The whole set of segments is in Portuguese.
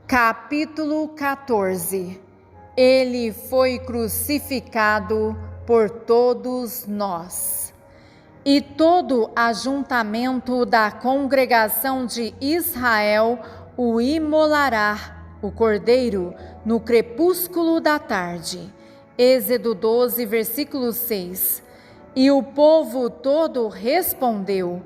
Capítulo 14. Ele foi crucificado por todos nós. E todo ajuntamento da congregação de Israel o imolará, o cordeiro, no crepúsculo da tarde. Êxodo 12, versículo 6. E o povo todo respondeu: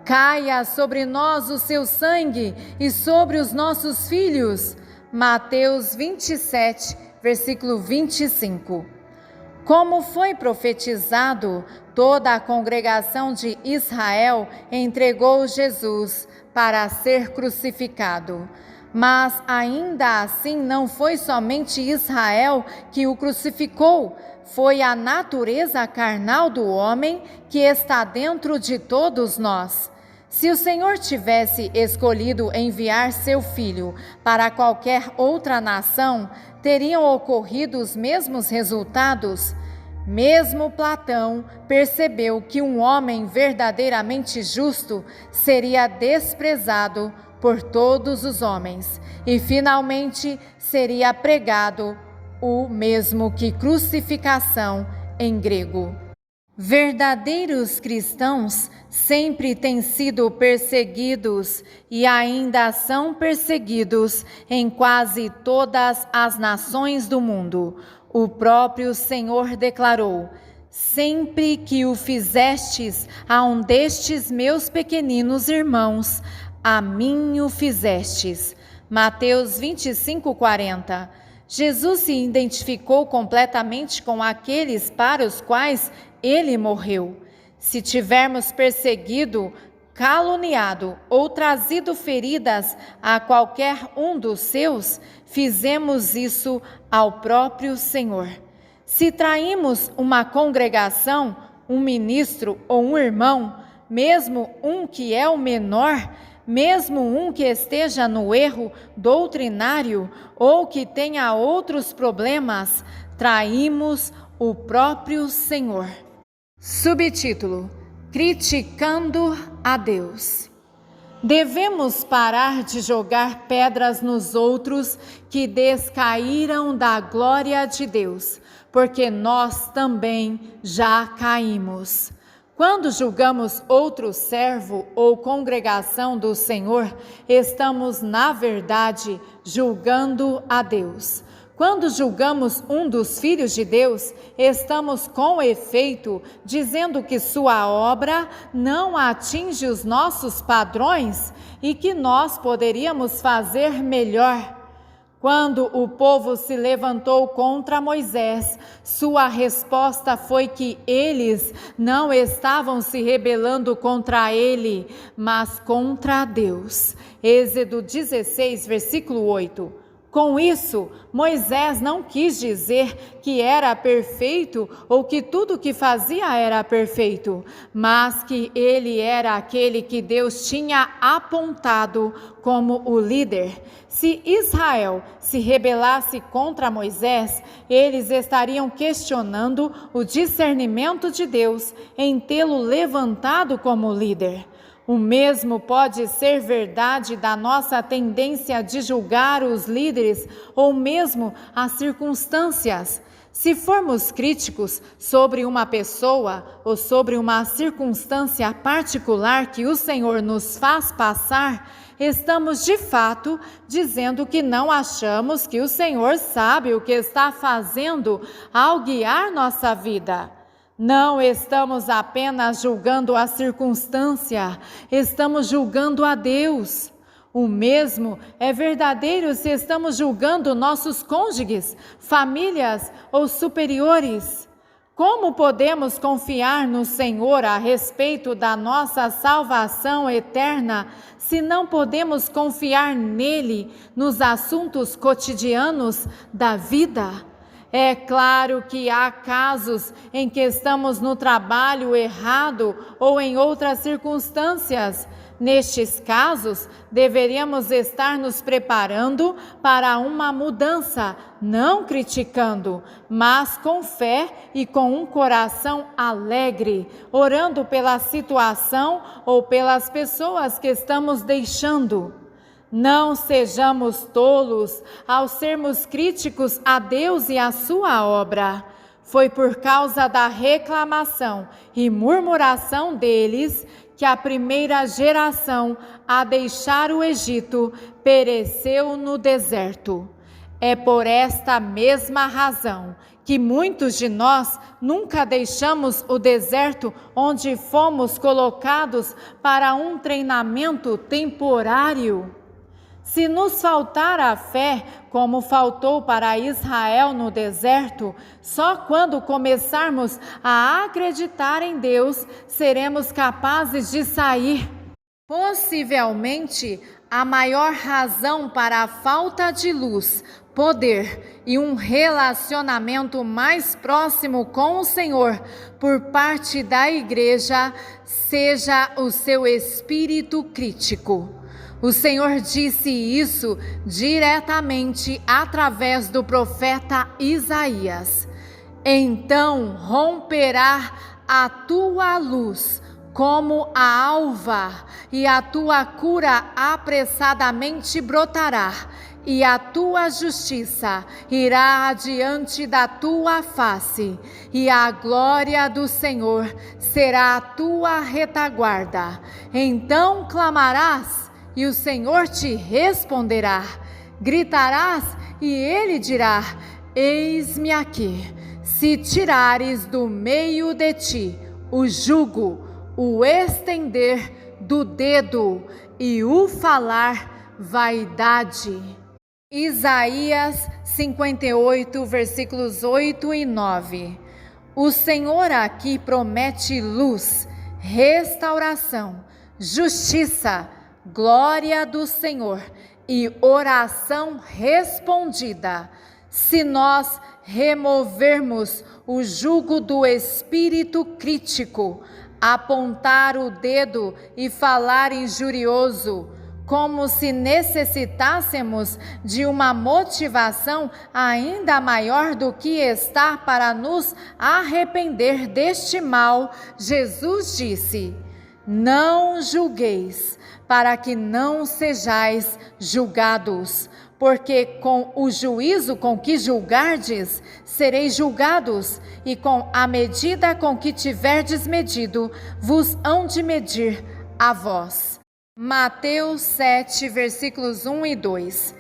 caia sobre nós o seu sangue e sobre os nossos filhos. Mateus 27, versículo 25. Como foi profetizado, toda a congregação de Israel entregou Jesus para ser crucificado. Mas ainda assim não foi somente Israel que o crucificou, foi a natureza carnal do homem que está dentro de todos nós. Se o Senhor tivesse escolhido enviar seu Filho para qualquer outra nação, teriam ocorrido os mesmos resultados? Mesmo Platão percebeu que um homem verdadeiramente justo seria desprezado por todos os homens e finalmente seria pregado o mesmo que crucificação em grego. Verdadeiros cristãos sempre têm sido perseguidos e ainda são perseguidos em quase todas as nações do mundo. O próprio Senhor declarou: sempre que o fizestes a um destes meus pequeninos irmãos, a mim o fizestes. Mateus 25, 40. Jesus se identificou completamente com aqueles para os quais ele morreu. Se tivermos perseguido, caluniado ou trazido feridas a qualquer um dos seus, fizemos isso ao próprio Senhor. Se traímos uma congregação, um ministro ou um irmão, mesmo um que é o menor, mesmo um que esteja no erro doutrinário ou que tenha outros problemas, traímos o próprio Senhor. Subtítulo: Criticando a Deus. Devemos parar de jogar pedras nos outros que descaíram da glória de Deus, porque nós também já caímos. Quando julgamos outro servo ou congregação do Senhor, estamos, na verdade, julgando a Deus. Quando julgamos um dos filhos de Deus, estamos, com efeito, dizendo que sua obra não atinge os nossos padrões e que nós poderíamos fazer melhor. Quando o povo se levantou contra Moisés, sua resposta foi que eles não estavam se rebelando contra ele, mas contra Deus. Êxodo 16, versículo 8. Com isso, Moisés não quis dizer que era perfeito ou que tudo o que fazia era perfeito, mas que ele era aquele que Deus tinha apontado como o líder. Se Israel se rebelasse contra Moisés, eles estariam questionando o discernimento de Deus em tê-lo levantado como líder. O mesmo pode ser verdade da nossa tendência de julgar os líderes ou mesmo as circunstâncias. Se formos críticos sobre uma pessoa ou sobre uma circunstância particular que o Senhor nos faz passar, estamos de fato dizendo que não achamos que o Senhor sabe o que está fazendo ao guiar nossa vida. Não estamos apenas julgando a circunstância, estamos julgando a Deus. O mesmo é verdadeiro se estamos julgando nossos cônjuges, famílias ou superiores. Como podemos confiar no Senhor a respeito da nossa salvação eterna se não podemos confiar nele nos assuntos cotidianos da vida? É claro que há casos em que estamos no trabalho errado ou em outras circunstâncias. Nestes casos, deveríamos estar nos preparando para uma mudança, não criticando, mas com fé e com um coração alegre, orando pela situação ou pelas pessoas que estamos deixando. Não sejamos tolos ao sermos críticos a Deus e a sua obra. Foi por causa da reclamação e murmuração deles que a primeira geração a deixar o Egito pereceu no deserto. É por esta mesma razão que muitos de nós nunca deixamos o deserto onde fomos colocados para um treinamento temporário. Se nos faltar a fé, como faltou para Israel no deserto, só quando começarmos a acreditar em Deus, seremos capazes de sair. Possivelmente, a maior razão para a falta de luz, poder e um relacionamento mais próximo com o Senhor por parte da igreja seja o seu espírito crítico. O Senhor disse isso diretamente através do profeta Isaías. Então romperá a tua luz como a alva, e a tua cura apressadamente brotará, e a tua justiça irá adiante da tua face, e a glória do Senhor será a tua retaguarda. Então clamarás, e o Senhor te responderá. Gritarás, e ele dirá: eis-me aqui. Se tirares do meio de ti o jugo, o estender do dedo e o falar vaidade. Isaías 58, versículos 8 e 9. O Senhor aqui promete luz, restauração, justiça, glória do Senhor e oração respondida. Se nós removermos o jugo do espírito crítico, apontar o dedo e falar injurioso, como se necessitássemos de uma motivação ainda maior do que está para nos arrepender deste mal, Jesus disse: não julgueis, para que não sejais julgados, porque com o juízo com que julgardes, sereis julgados, e com a medida com que tiverdes medido, vos hão de medir a vós. Mateus 7, versículos 1 e 2.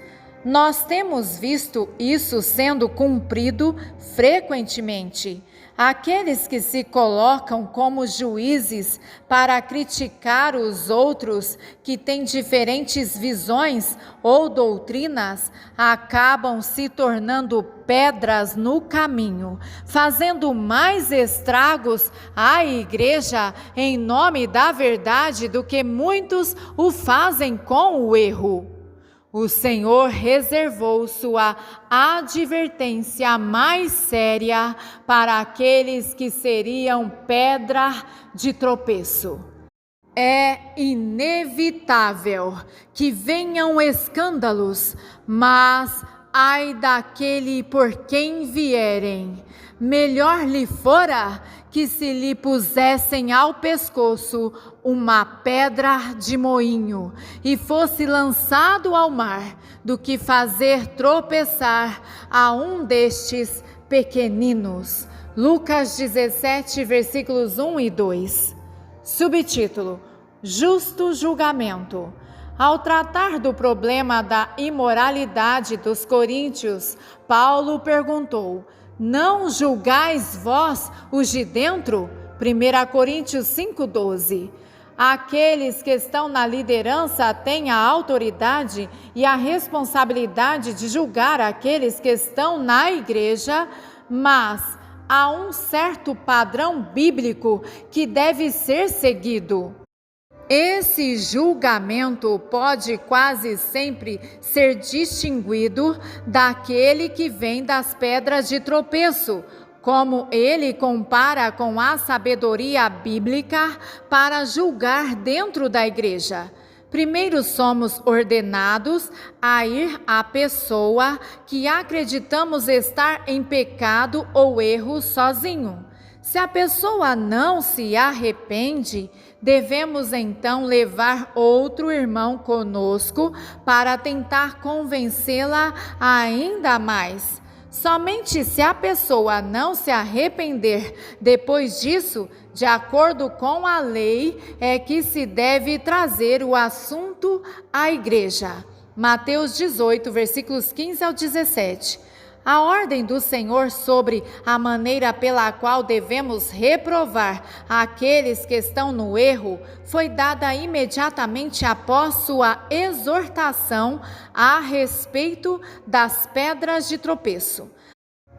Nós temos visto isso sendo cumprido frequentemente. Aqueles que se colocam como juízes para criticar os outros que têm diferentes visões ou doutrinas, acabam se tornando pedras no caminho, fazendo mais estragos à igreja em nome da verdade do que muitos o fazem com o erro. O Senhor reservou sua advertência mais séria para aqueles que seriam pedra de tropeço. É inevitável que venham escândalos, mas ai daquele por quem vierem. Melhor lhe fora que se lhe pusessem ao pescoço uma pedra de moinho e fosse lançado ao mar, do que fazer tropeçar a um destes pequeninos. Lucas 17, versículos 1 e 2. Subtítulo: Justo julgamento. Ao tratar do problema da imoralidade dos coríntios, Paulo perguntou: não julgais vós os de dentro? 1 Coríntios 5,12. Aqueles que estão na liderança têm a autoridade e a responsabilidade de julgar aqueles que estão na igreja, mas há um certo padrão bíblico que deve ser seguido. Esse julgamento pode quase sempre ser distinguido daquele que vem das pedras de tropeço, como ele compara com a sabedoria bíblica para julgar dentro da igreja. Primeiro somos ordenados a ir à pessoa que acreditamos estar em pecado ou erro sozinho. Se a pessoa não se arrepende, devemos então levar outro irmão conosco para tentar convencê-la ainda mais. Somente se a pessoa não se arrepender depois disso, de acordo com a lei, é que se deve trazer o assunto à igreja. Mateus 18, versículos 15 ao 17. A ordem do Senhor sobre a maneira pela qual devemos reprovar aqueles que estão no erro foi dada imediatamente após sua exortação a respeito das pedras de tropeço.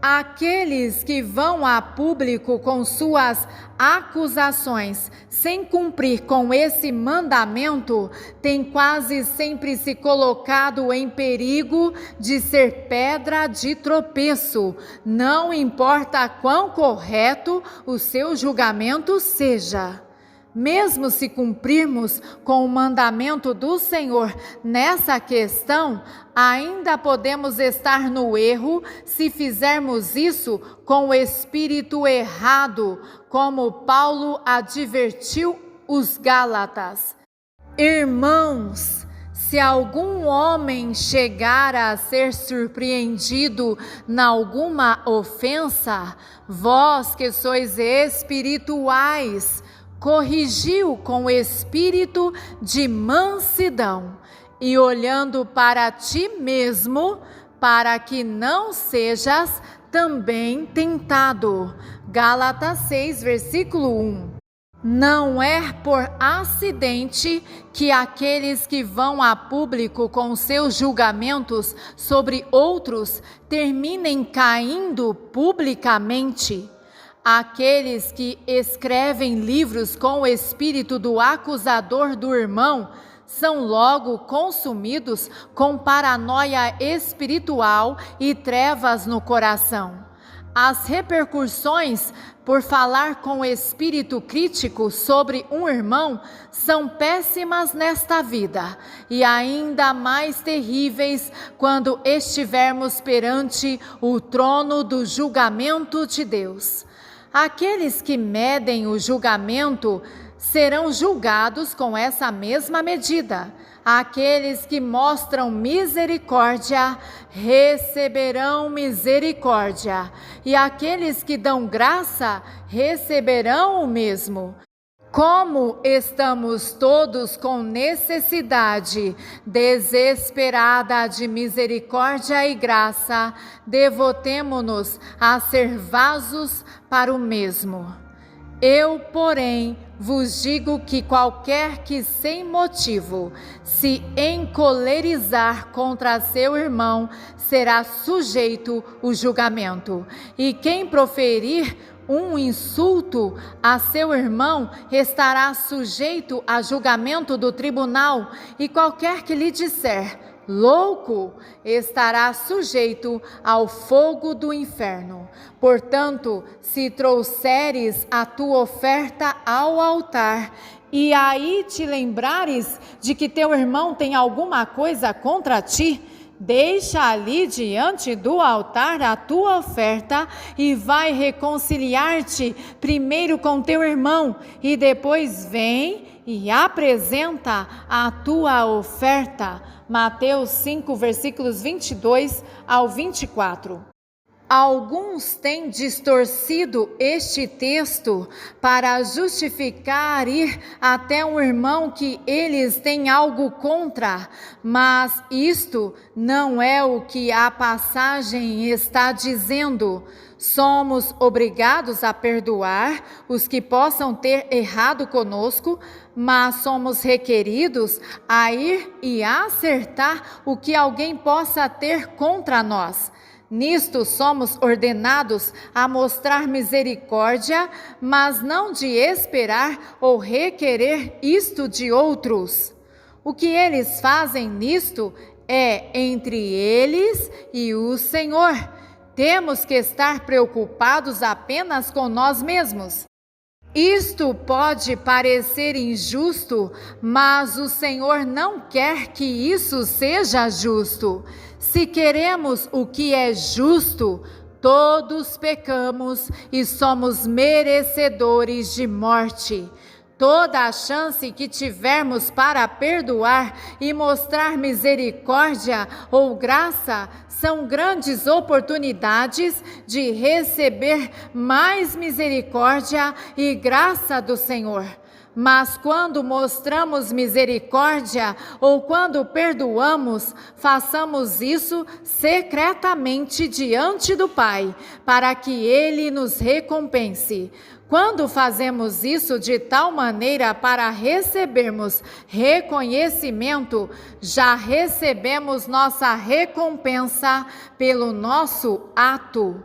Aqueles que vão a público com suas acusações sem cumprir com esse mandamento têm quase sempre se colocado em perigo de ser pedra de tropeço, não importa quão correto o seu julgamento seja. Mesmo se cumprirmos com o mandamento do Senhor nessa questão, ainda podemos estar no erro se fizermos isso com o espírito errado, como Paulo advertiu os Gálatas. Irmãos, se algum homem chegar a ser surpreendido em alguma ofensa, vós que sois espirituais, corrigiu com espírito de mansidão e olhando para ti mesmo, para que não sejas também tentado. Gálatas 6, versículo 1. Não é por acidente que aqueles que vão a público com seus julgamentos sobre outros terminem caindo publicamente. Aqueles que escrevem livros com o espírito do acusador do irmão são logo consumidos com paranoia espiritual e trevas no coração. As repercussões por falar com espírito crítico sobre um irmão são péssimas nesta vida e ainda mais terríveis quando estivermos perante o trono do julgamento de Deus. Aqueles que medem o julgamento serão julgados com essa mesma medida. Aqueles que mostram misericórdia receberão misericórdia, e aqueles que dão graça receberão o mesmo. Como estamos todos com necessidade desesperada de misericórdia e graça, devotemo-nos a ser vasos para o mesmo. Eu, porém, vos digo que qualquer que sem motivo se encolerizar contra seu irmão será sujeito ao julgamento, e quem proferir um insulto a seu irmão estará sujeito a julgamento do tribunal, e qualquer que lhe disser louco estará sujeito ao fogo do inferno. Portanto, se trouxeres a tua oferta ao altar e aí te lembrares de que teu irmão tem alguma coisa contra ti, deixa ali diante do altar a tua oferta e vai reconciliar-te primeiro com teu irmão, e depois vem e apresenta a tua oferta. Mateus 5, versículos 22 ao 24. Alguns têm distorcido este texto para justificar ir até um irmão que eles têm algo contra, mas isto não é o que a passagem está dizendo. Somos obrigados a perdoar os que possam ter errado conosco, mas somos requeridos a ir e acertar o que alguém possa ter contra nós. Nisto somos ordenados a mostrar misericórdia, mas não de esperar ou requerer isto de outros. O que eles fazem nisto é entre eles e o Senhor. Temos que estar preocupados apenas com nós mesmos. Isto pode parecer injusto, mas o Senhor não quer que isso seja justo. Se queremos o que é justo, Todos pecamos e somos merecedores de morte. Toda a chance que tivermos para perdoar e mostrar misericórdia ou graça são grandes oportunidades de receber mais misericórdia e graça do Senhor. Mas quando mostramos misericórdia ou quando perdoamos, façamos isso secretamente diante do Pai, para que Ele nos recompense. Quando fazemos isso de tal maneira para recebermos reconhecimento, já recebemos nossa recompensa pelo nosso ato.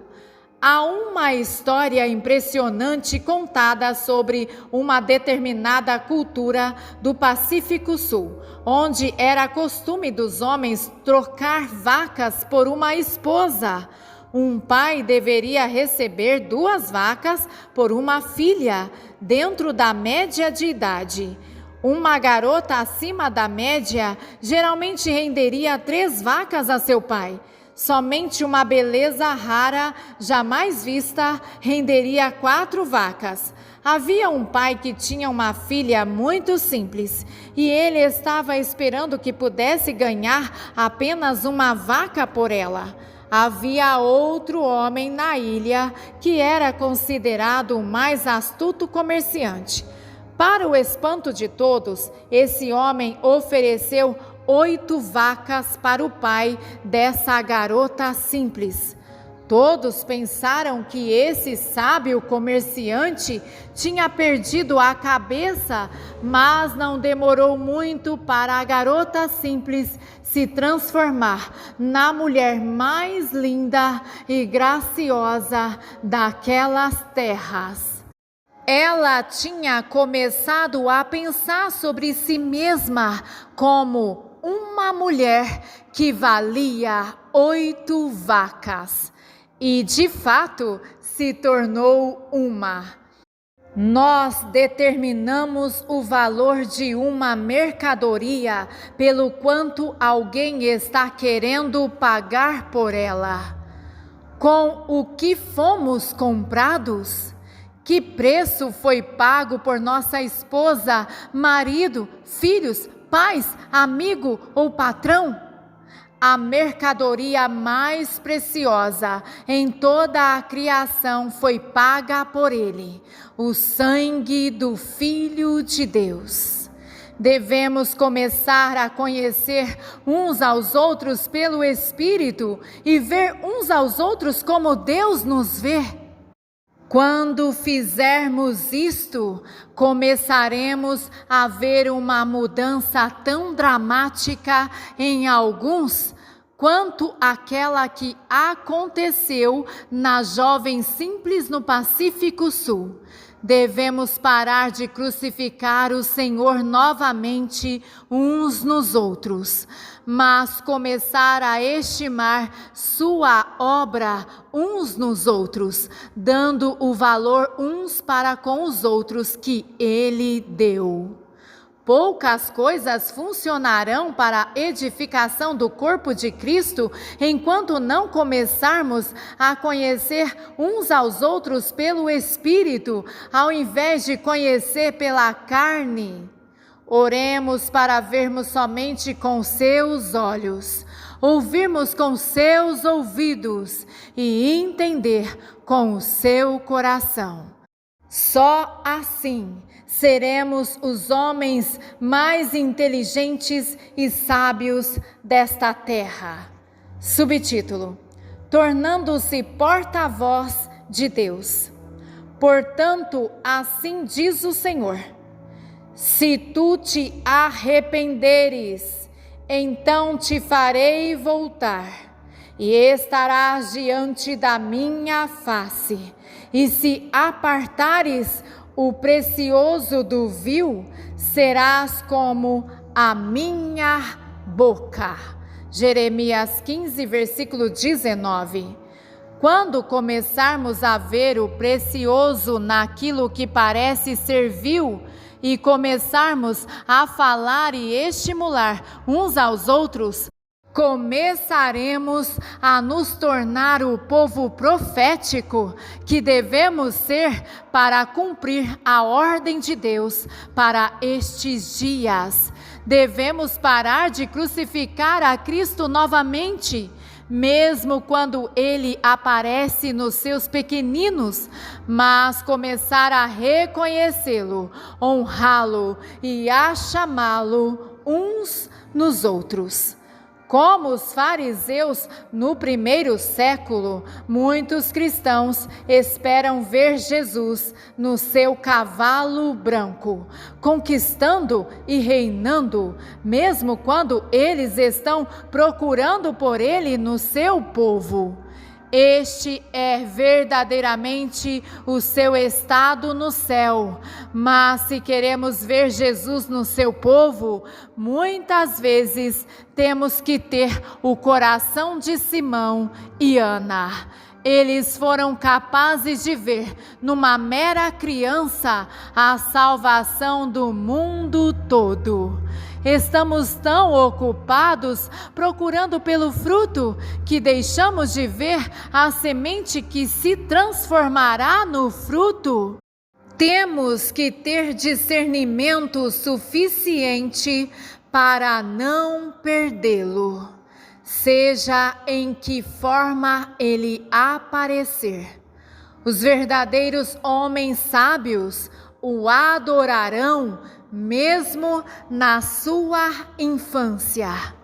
Há uma história impressionante contada sobre uma determinada cultura do Pacífico Sul, onde era costume dos homens trocar vacas por uma esposa. Um pai deveria receber 2 vacas por uma filha, dentro da média de idade. Uma garota acima da média geralmente renderia 3 vacas a seu pai. Somente uma beleza rara, jamais vista, renderia 4 vacas. Havia um pai que tinha uma filha muito simples e ele estava esperando que pudesse ganhar apenas uma vaca por ela. Havia outro homem na ilha que era considerado o mais astuto comerciante. Para o espanto de todos, esse homem ofereceu 8 vacas para o pai dessa garota simples. Todos pensaram que esse sábio comerciante tinha perdido a cabeça, mas não demorou muito para a garota simples se transformar na mulher mais linda e graciosa daquelas terras. Ela tinha começado a pensar sobre si mesma como uma mulher que valia 8 vacas. E, de fato, se tornou uma. Nós determinamos o valor de uma mercadoria pelo quanto alguém está querendo pagar por ela. Com o que fomos comprados? Que preço foi pago por nossa esposa, marido, filhos, pais, amigo ou patrão? A mercadoria mais preciosa em toda a criação foi paga por Ele, o sangue do Filho de Deus. Devemos começar a conhecer uns aos outros pelo Espírito e ver uns aos outros como Deus nos vê. Quando fizermos isto, começaremos a ver uma mudança tão dramática em alguns quanto aquela que aconteceu na jovem simples no Pacífico Sul. Devemos parar de crucificar o Senhor novamente uns nos outros, mas começar a estimar sua obra uns nos outros, dando o valor uns para com os outros que Ele deu. Poucas coisas funcionarão para a edificação do corpo de Cristo enquanto não começarmos a conhecer uns aos outros pelo Espírito, ao invés de conhecer pela carne. Oremos para vermos somente com seus olhos, ouvirmos com seus ouvidos e entender com o seu coração. Só assim seremos os homens mais inteligentes e sábios desta terra. Subtítulo: Tornando-se porta-voz de Deus. Portanto, assim diz o Senhor: se tu te arrependeres, então te farei voltar, e estarás diante da minha face. E se apartares o precioso do vil, serás como a minha boca. Jeremias 15, versículo 19. Quando começarmos a ver o precioso naquilo que parece ser vil, e começarmos a falar e estimular uns aos outros, começaremos a nos tornar o povo profético que devemos ser para cumprir a ordem de Deus para estes dias. Devemos parar de crucificar a Cristo novamente, mesmo quando Ele aparece nos seus pequeninos, mas começar a reconhecê-lo, honrá-lo e a chamá-lo uns nos outros. Como os fariseus no primeiro século, muitos cristãos esperam ver Jesus no seu cavalo branco, conquistando e reinando, mesmo quando eles estão procurando por ele no seu povo. Este é verdadeiramente o seu estado no céu, mas se queremos ver Jesus no seu povo, muitas vezes temos que ter o coração de Simão e Ana. Eles foram capazes de ver numa mera criança a salvação do mundo todo. Estamos tão ocupados procurando pelo fruto que deixamos de ver a semente que se transformará no fruto. Temos que ter discernimento suficiente para não perdê-lo, seja em que forma ele aparecer. Os verdadeiros homens sábios o adorarão mesmo na sua infância.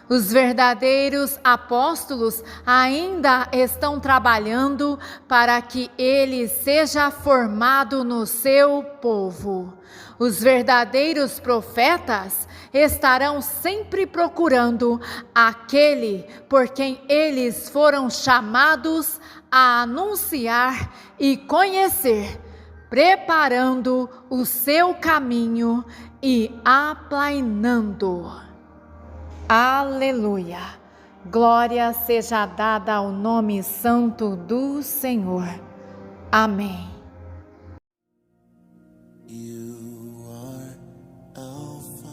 Os verdadeiros apóstolos ainda estão trabalhando para que ele seja formado no seu povo. Os verdadeiros profetas estarão sempre procurando aquele por quem eles foram chamados a anunciar e conhecer, preparando o seu caminho e aplainando. Aleluia! Glória seja dada ao nome santo do Senhor. Amém. You are Alpha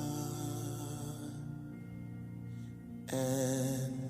and